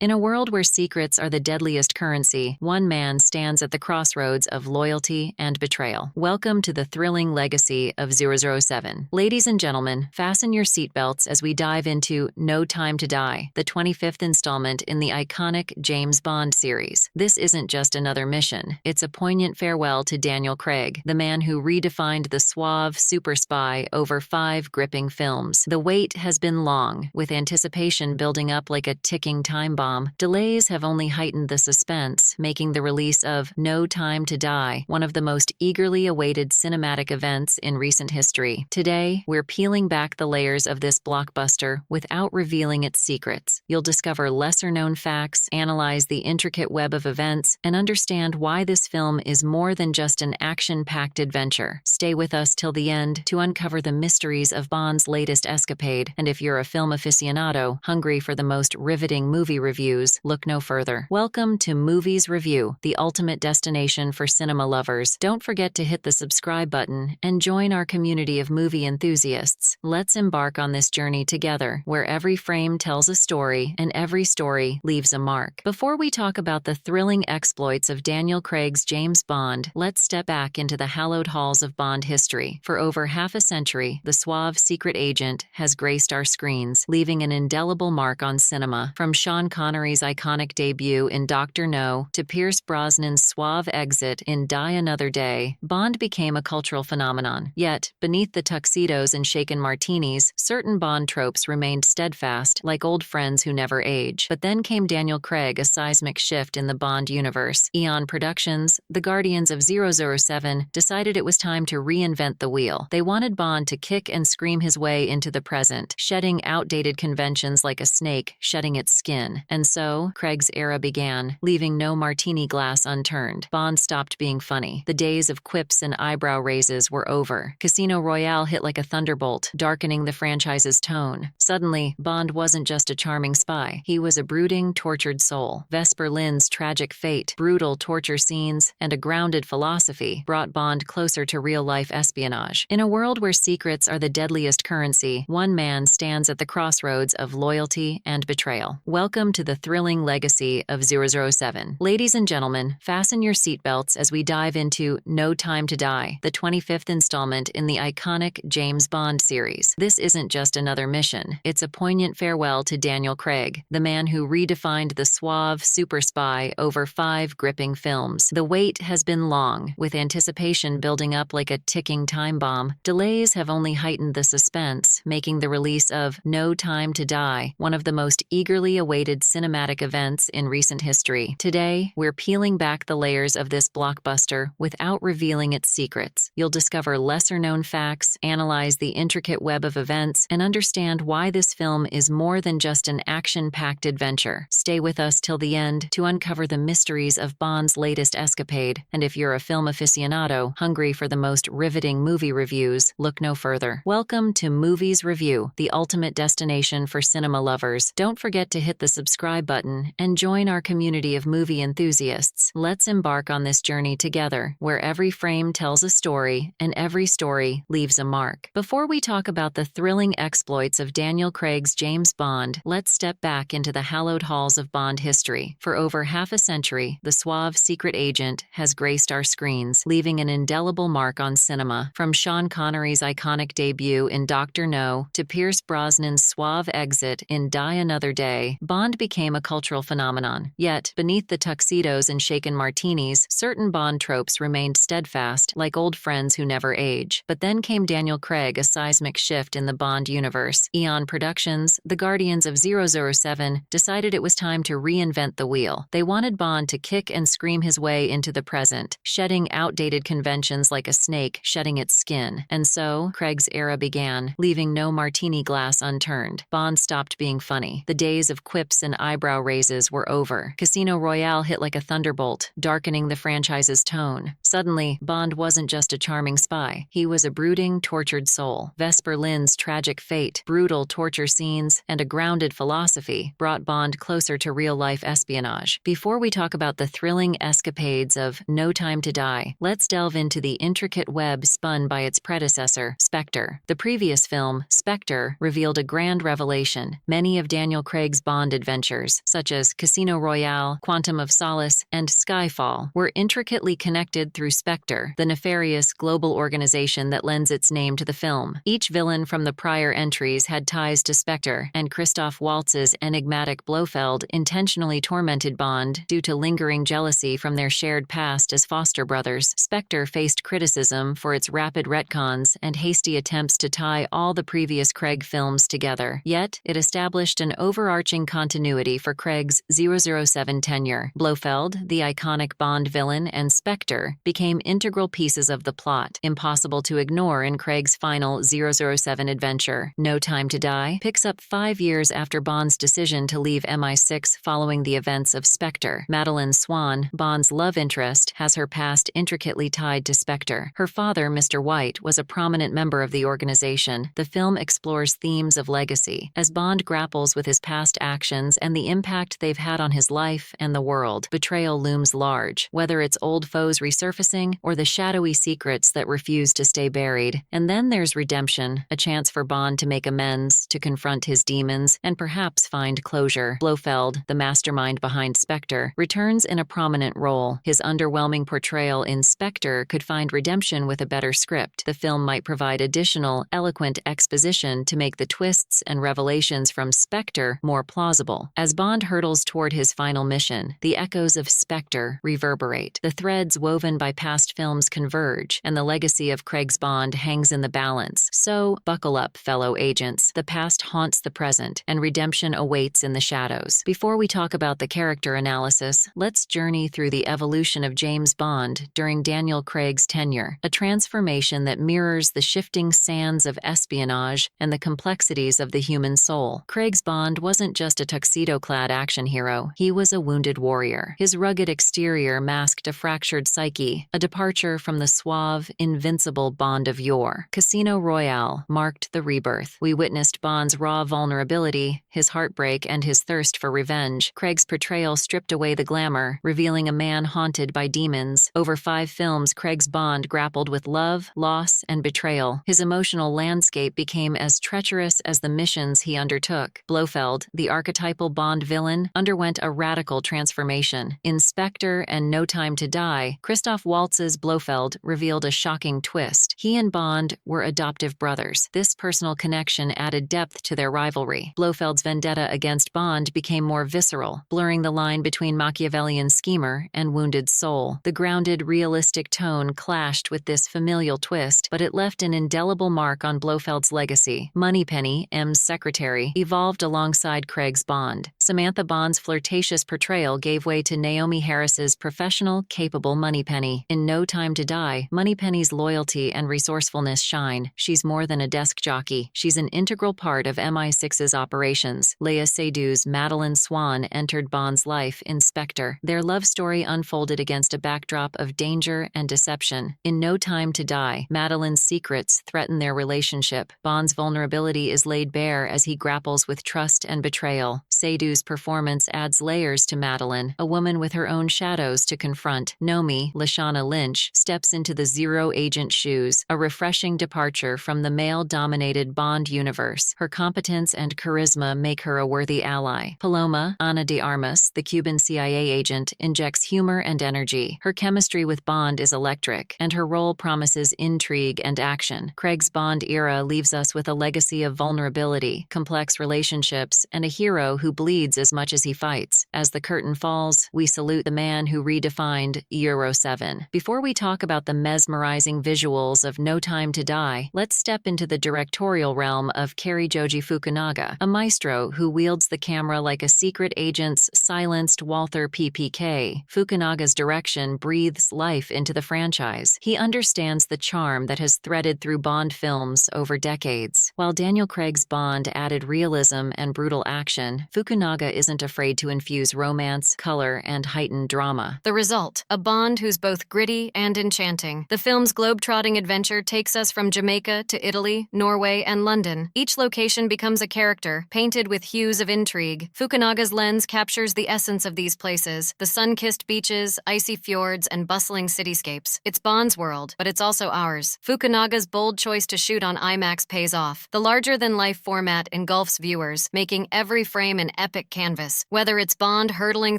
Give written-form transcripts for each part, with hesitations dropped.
In a world where secrets are the deadliest currency, one man stands at the crossroads of loyalty and betrayal. Welcome to the thrilling legacy of 007. Ladies and gentlemen, fasten your seatbelts as we dive into No Time to Die, the 25th installment in the iconic James Bond series. This isn't just another mission. It's a poignant farewell to Daniel Craig, the man who redefined the suave super spy over 5 gripping films. The wait has been long, with anticipation building up like a ticking time bomb. Delays have only heightened the suspense, making the release of No Time to Die one of the most eagerly awaited cinematic events in recent history. Today, we're peeling back the layers of this blockbuster without revealing its secrets. You'll discover lesser-known facts, analyze the intricate web of events, and understand why this film is more than just an action-packed adventure. Stay with us till the end to uncover the mysteries of Bond's latest escapade, and if you're a film aficionado hungry for the most riveting movie reviews, look no further. Welcome to Movies Review, the ultimate destination for cinema lovers. Don't forget to hit the subscribe button and join our community of movie enthusiasts. Let's embark on this journey together, where every frame tells a story and every story leaves a mark. Before we talk about the thrilling exploits of Daniel Craig's James Bond, let's step back into the hallowed halls of Bond history. For over half a century, the suave secret agent has graced our screens, leaving an indelible mark on cinema. From Sean Connery's iconic debut in Dr. No to Pierce Brosnan's suave exit in Die Another Day, Bond became a cultural phenomenon. Yet, beneath the tuxedos and shaken martinis, certain Bond tropes remained steadfast, like old friends who never age. But then came Daniel Craig, a seismic shift in the Bond universe. Eon Productions, the guardians of 007, decided it was time to reinvent the wheel. They wanted Bond to kick and scream his way into the present, shedding outdated conventions like a snake shedding its skin. And so, Craig's era began, leaving no martini glass unturned. Bond stopped being funny. The days of quips and eyebrow raises were over. Casino Royale hit like a thunderbolt, darkening the franchise's tone. Suddenly, Bond wasn't just a charming spy. He was a brooding, tortured soul. Vesper Lynd's tragic fate, brutal torture scenes, and a grounded philosophy brought Bond closer to real-life espionage. In a world where secrets are the deadliest currency, one man stands at the crossroads of loyalty and betrayal. Welcome to the thrilling legacy of 007. Ladies and gentlemen, fasten your seatbelts as we dive into No Time to Die, the 25th installment in the iconic James Bond series. This isn't just another mission. It's a poignant farewell to Daniel Craig, the man who redefined the suave super spy over 5 gripping films. The wait has been long, with anticipation building up like a ticking time bomb. Delays have only heightened the suspense, making the release of No Time to Die one of the most eagerly awaited cinematic events in recent history. Today, we're peeling back the layers of this blockbuster without revealing its secrets. You'll discover lesser-known facts, analyze the intricate web of events, and understand why this film is more than just an action-packed adventure. Stay with us till the end to uncover the mysteries of Bond's latest escapade, and if you're a film aficionado hungry for the most riveting movie reviews, look no further. Welcome to Movies Review, the ultimate destination for cinema lovers. Don't forget to hit the subscribe button and join our community of movie enthusiasts. Let's embark on this journey together, where every frame tells a story and every story leaves a mark. Before we talk about the thrilling exploits of Daniel Craig's James Bond, let's step back into the hallowed halls of Bond history. For over half a century, the suave secret agent has graced our screens, leaving an indelible mark on cinema. From Sean Connery's iconic debut in Dr. No to Pierce Brosnan's suave exit in Die Another Day, Bond became a cultural phenomenon. Yet, beneath the tuxedos and shaken martinis, certain Bond tropes remained steadfast, like old friends who never age. But then came Daniel Craig, a seismic shift in the Bond universe. Eon Productions, the guardians of 007, decided it was time to reinvent the wheel. They wanted Bond to kick and scream his way into the present, shedding outdated conventions like a snake shedding its skin. And so, Craig's era began, leaving no martini glass unturned. Bond stopped being funny. The days of quips and eyebrow raises were over. Casino Royale hit like a thunderbolt, darkening the franchise's tone. Suddenly, Bond wasn't just a charming spy. He was a brooding, tortured soul. Vesper Lynd's tragic fate, brutal torture scenes, and a grounded philosophy brought Bond closer to real-life espionage. Before we talk about the thrilling escapades of No Time to Die, let's delve into the intricate web spun by its predecessor, Spectre. The previous film, Spectre, revealed a grand revelation. Many of Daniel Craig's Bond adventures adventures, such as Casino Royale, Quantum of Solace, and Skyfall, were intricately connected through Spectre, the nefarious global organization that lends its name to the film. Each villain from the prior entries had ties to Spectre, and Christoph Waltz's enigmatic Blofeld intentionally tormented Bond due to lingering jealousy from their shared past as foster brothers. Spectre faced criticism for its rapid retcons and hasty attempts to tie all the previous Craig films together, yet it established an overarching continuity for Craig's 007 tenure. Blofeld, the iconic Bond villain, and Spectre became integral pieces of the plot, impossible to ignore in Craig's final 007 adventure. No Time to Die picks up 5 years after Bond's decision to leave MI6 following the events of Spectre. Madeleine Swann, Bond's love interest, has her past intricately tied to Spectre. Her father, Mr. White, was a prominent member of the organization. The film explores themes of legacy, as Bond grapples with his past actions and the impact they've had on his life and the world. Betrayal looms large, whether it's old foes resurfacing or the shadowy secrets that refuse to stay buried. And then there's redemption, a chance for Bond to make amends, to confront his demons, and perhaps find closure. Blofeld, the mastermind behind Spectre, returns in a prominent role. His underwhelming portrayal in Spectre could find redemption with a better script. The film might provide additional, eloquent exposition to make the twists and revelations from Spectre more plausible. As Bond hurtles toward his final mission, the echoes of Spectre reverberate. The threads woven by past films converge, and the legacy of Craig's Bond hangs in the balance. So, buckle up, fellow agents. The past haunts the present, and redemption awaits in the shadows. Before we talk about the character analysis, let's journey through the evolution of James Bond during Daniel Craig's tenure, a transformation that mirrors the shifting sands of espionage and the complexities of the human soul. Craig's Bond wasn't just a tuxedo-clad action hero, he was a wounded warrior. His rugged exterior masked a fractured psyche, a departure from the suave, invincible Bond of yore. Casino Royale marked the rebirth. We witnessed Bond's raw vulnerability, his heartbreak, and his thirst for revenge. Craig's portrayal stripped away the glamour, revealing a man haunted by demons. Over 5 films, Craig's Bond grappled with love, loss, and betrayal. His emotional landscape became as treacherous as the missions he undertook. Blofeld, the archetypal Bond villain, underwent a radical transformation. In Spectre and No Time to Die, Christoph Waltz's Blofeld revealed a shocking twist. He and Bond were adoptive brothers. This personal connection added depth to their rivalry. Blofeld's vendetta against Bond became more visceral, blurring the line between Machiavellian schemer and wounded soul. The grounded, realistic tone clashed with this familial twist, but it left an indelible mark on Blofeld's legacy. Moneypenny, M's secretary, evolved alongside Craig's Bond. Samantha Bond's flirtatious portrayal gave way to Naomi Harris's professional, capable Moneypenny. In No Time to Die, Moneypenny's loyalty and resourcefulness shine. She's more than a desk jockey. She's an integral part of MI6's operations. Léa Seydoux' Madeleine Swann entered Bond's life in Spectre. Their love story unfolded against a backdrop of danger and deception. In No Time to Die, Madeleine's secrets threaten their relationship. Bond's vulnerability is laid bare as he grapples with trust and betrayal. Seydoux' performance adds layers to Madeleine, a woman with her own shadows to confront. Nomi, Lashana Lynch, steps into the zero agent shoes, a refreshing departure from the male-dominated Bond universe. Her competence and charisma make her a worthy ally. Paloma, Ana de Armas, the Cuban CIA agent, injects humor and energy. Her chemistry with Bond is electric, and her role promises intrigue and action. Craig's Bond era leaves us with a legacy of vulnerability, complex relationships, and a hero who bleeds as much as he fights. As the curtain falls, we salute the man who redefined Euro 7. Before we talk about the mesmerizing visuals of No Time to Die, let's step into the directorial realm of Cary Joji Fukunaga, a maestro who wields the camera like a secret agent's silenced Walther PPK. Fukunaga's direction breathes life into the franchise. He understands the charm that has threaded through Bond films over decades. While Daniel Craig's Bond added realism and brutal action, Fukunaga isn't afraid to infuse romance, color, and heightened drama. The result, a Bond who's both gritty and enchanting. The film's globe-trotting adventure takes us from Jamaica to Italy, Norway, and London. Each location becomes a character, painted with hues of intrigue. Fukunaga's lens captures the essence of these places, the sun-kissed beaches, icy fjords, and bustling cityscapes. It's Bond's world, but it's also ours. Fukunaga's bold choice to shoot on IMAX pays off. The larger-than-life format engulfs viewers, making every frame an epic epic canvas. Whether it's Bond hurtling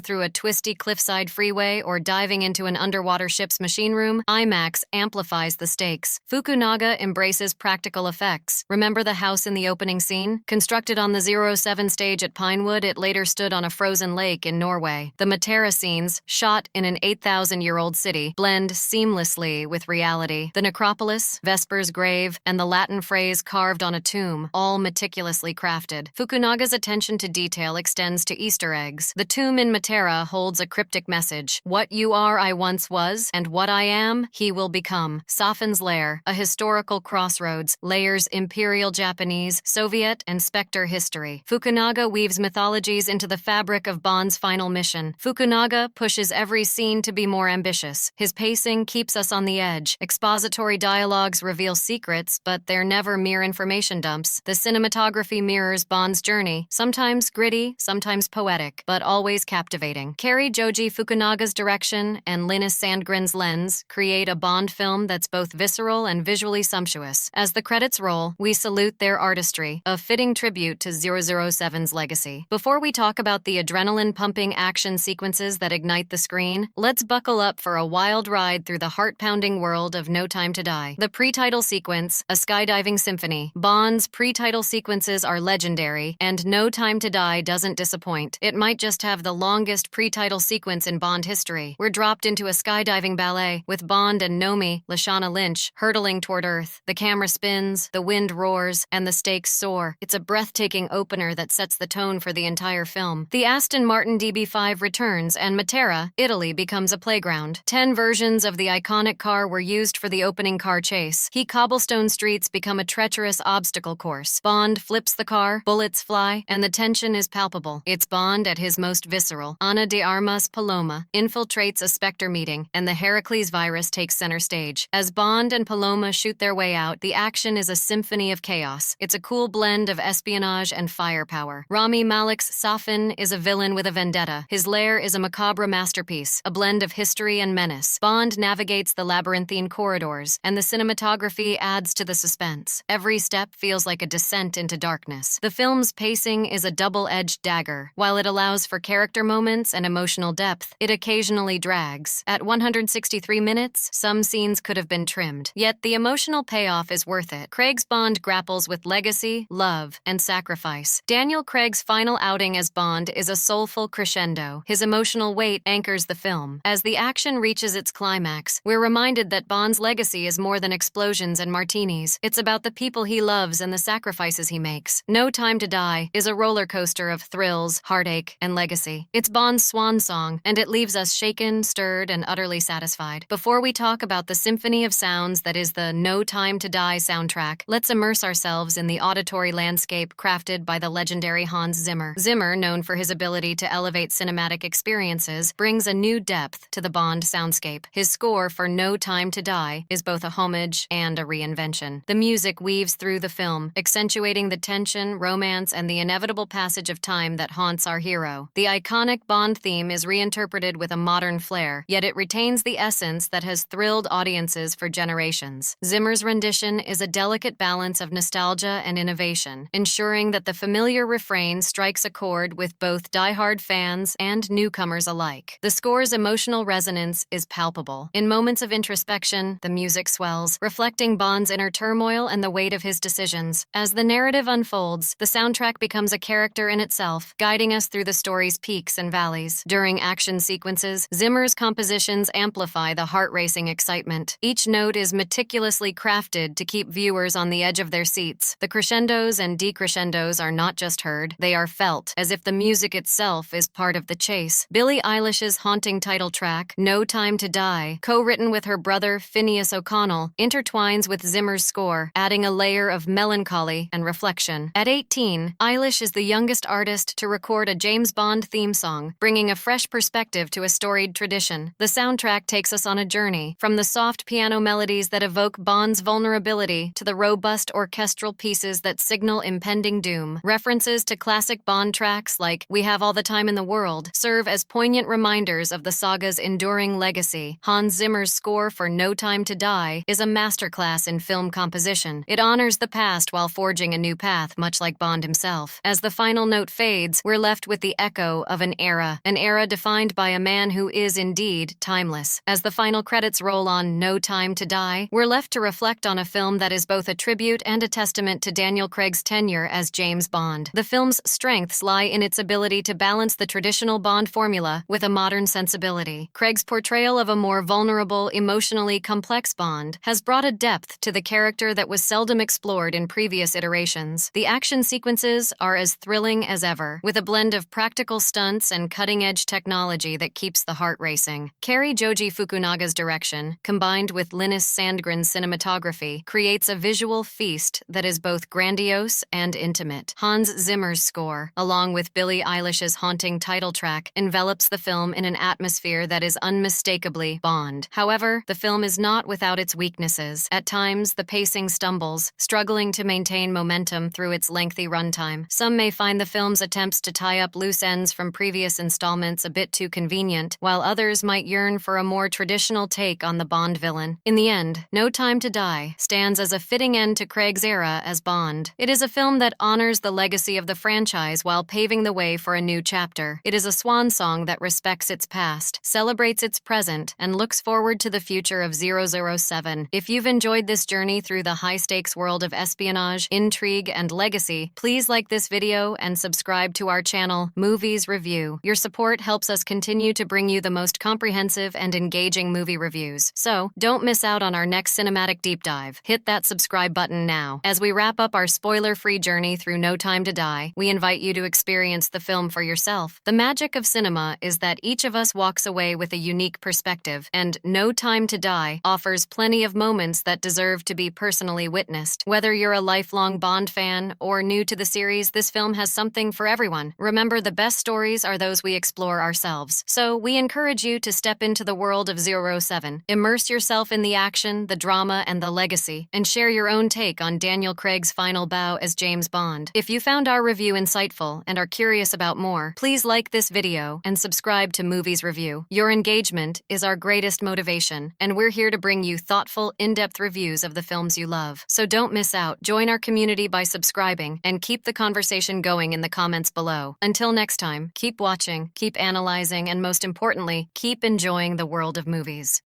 through a twisty cliffside freeway or diving into an underwater ship's machine room, IMAX amplifies the stakes. Fukunaga embraces practical effects. Remember the house in the opening scene? Constructed on the 007 stage at Pinewood, it later stood on a frozen lake in Norway. The Matera scenes, shot in an 8,000-year-old city, blend seamlessly with reality. The necropolis, Vesper's grave, and the Latin phrase carved on a tomb, all meticulously crafted. Fukunaga's attention to detail extends to Easter eggs. The tomb in Matera holds a cryptic message. What you are, I once was, and what I am, he will become. Safen's Lair, a historical crossroads, layers Imperial Japanese, Soviet, and Spectre history. Fukunaga weaves mythologies into the fabric of Bond's final mission. Fukunaga pushes every scene to be more ambitious. His pacing keeps us on the edge. Expository dialogues reveal secrets, but they're never mere information dumps. The cinematography mirrors Bond's journey, sometimes gritty, sometimes poetic, but always captivating. Cary Joji Fukunaga's direction and Linus Sandgren's lens create a Bond film that's both visceral and visually sumptuous. As the credits roll, we salute their artistry, a fitting tribute to 007's legacy. Before we talk about the adrenaline-pumping action sequences that ignite the screen, let's buckle up for a wild ride through the heart-pounding world of No Time to Die. The pre-title sequence, a skydiving symphony. Bond's pre-title sequences are legendary, and No Time to Die doesn't disappoint. It might just have the longest pre-title sequence in Bond history. We're dropped into a skydiving ballet, with Bond and Nomi, Lashana Lynch, hurtling toward Earth. The camera spins, the wind roars, and the stakes soar. It's a breathtaking opener that sets the tone for the entire film. The Aston Martin DB5 returns, and Matera, Italy, becomes a playground. 10 versions of the iconic car were used for the opening car chase. Cobblestone streets become a treacherous obstacle course. Bond flips the car, bullets fly, and the tension is palpable. It's Bond at his most visceral. Ana de Armas Paloma infiltrates a Spectre meeting, and the Heracles virus takes center stage. As Bond and Paloma shoot their way out, the action is a symphony of chaos. It's a cool blend of espionage and firepower. Rami Malek's Safen is a villain with a vendetta. His lair is a macabre masterpiece, a blend of history and menace. Bond navigates the labyrinthine corridors, and the cinematography adds to the suspense. Every step feels like a descent into darkness. The film's pacing is a double-edged dagger. While it allows for character moments and emotional depth, it occasionally drags. At 163 minutes, some scenes could have been trimmed. Yet the emotional payoff is worth it. Craig's Bond grapples with legacy, love, and sacrifice. Daniel Craig's final outing as Bond is a soulful crescendo. His emotional weight anchors the film. As the action reaches its climax, we're reminded that Bond's legacy is more than explosions and martinis. It's about the people he loves and the sacrifices he makes. No Time to Die is a roller coaster of thrills, heartache, and legacy. It's Bond's swan song, and it leaves us shaken, stirred, and utterly satisfied. Before we talk about the symphony of sounds that is the No Time to Die soundtrack, let's immerse ourselves in the auditory landscape crafted by the legendary Hans Zimmer. Zimmer, known for his ability to elevate cinematic experiences, brings a new depth to the Bond soundscape. His score for No Time to Die is both a homage and a reinvention. The music weaves through the film, accentuating the tension, romance, and the inevitable passage of time that haunts our hero. The iconic Bond theme is reinterpreted with a modern flair, yet it retains the essence that has thrilled audiences for generations. Zimmer's rendition is a delicate balance of nostalgia and innovation, ensuring that the familiar refrain strikes a chord with both diehard fans and newcomers alike. The score's emotional resonance is palpable. In moments of introspection, the music swells, reflecting Bond's inner turmoil and the weight of his decisions. As the narrative unfolds, the soundtrack becomes a character in itself, guiding us through the story's peaks and valleys. During action sequences, Zimmer's compositions amplify the heart-racing excitement. Each note is meticulously crafted to keep viewers on the edge of their seats. The crescendos and decrescendos are not just heard, they are felt, as if the music itself is part of the chase. Billie Eilish's haunting title track, No Time to Die, co-written with her brother Phineas O'Connell, intertwines with Zimmer's score, adding a layer of melancholy and reflection. At 18, Eilish is the youngest artist to record a James Bond theme song, bringing a fresh perspective to a storied tradition. The soundtrack takes us on a journey, from the soft piano melodies that evoke Bond's vulnerability to the robust orchestral pieces that signal impending doom. References to classic Bond tracks like We Have All the Time in the World serve as poignant reminders of the saga's enduring legacy. Hans Zimmer's score for No Time to Die is a masterclass in film composition. It honors the past while forging a new path, much like Bond himself. As the final note fades, fades, we're left with the echo of an era defined by a man who is indeed timeless. As the final credits roll on No Time to Die, we're left to reflect on a film that is both a tribute and a testament to Daniel Craig's tenure as James Bond. The film's strengths lie in its ability to balance the traditional Bond formula with a modern sensibility. Craig's portrayal of a more vulnerable, emotionally complex Bond has brought a depth to the character that was seldom explored in previous iterations. The action sequences are as thrilling as ever, with a blend of practical stunts and cutting-edge technology that keeps the heart racing. Cary Joji Fukunaga's direction, combined with Linus Sandgren's cinematography, creates a visual feast that is both grandiose and intimate. Hans Zimmer's score, along with Billie Eilish's haunting title track, envelops the film in an atmosphere that is unmistakably Bond. However, the film is not without its weaknesses. At times, the pacing stumbles, struggling to maintain momentum through its lengthy runtime. Some may find the film's attempts to tie up loose ends from previous installments a bit too convenient, while others might yearn for a more traditional take on the Bond villain. In the end, No Time to Die stands as a fitting end to Craig's era as Bond. It is a film that honors the legacy of the franchise while paving the way for a new chapter. It is a swan song that respects its past, celebrates its present, and looks forward to the future of 007. If you've enjoyed this journey through the high-stakes world of espionage, intrigue, and legacy, please like this video and subscribe to our channel, Movies Review. Your support helps us continue to bring you the most comprehensive and engaging movie reviews. So, don't miss out on our next cinematic deep dive. Hit that subscribe button now. As we wrap up our spoiler-free journey through No Time to Die, we invite you to experience the film for yourself. The magic of cinema is that each of us walks away with a unique perspective, and No Time to Die offers plenty of moments that deserve to be personally witnessed. Whether you're a lifelong Bond fan or new to the series, this film has something for everyone. Remember, the best stories are those we explore ourselves. So we encourage you to step into the world of 007, immerse yourself in the action, the drama, and the legacy, and share your own take on Daniel Craig's final bow as James Bond. If you found our review insightful and are curious about more, please like this video and subscribe to Movies Review. Your engagement is our greatest motivation, and we're here to bring you thoughtful, in-depth reviews of the films you love. So don't miss out. Join our community by subscribing and keep the conversation going in the comments below. Until next time, keep watching, keep analyzing, and most importantly, keep enjoying the world of movies.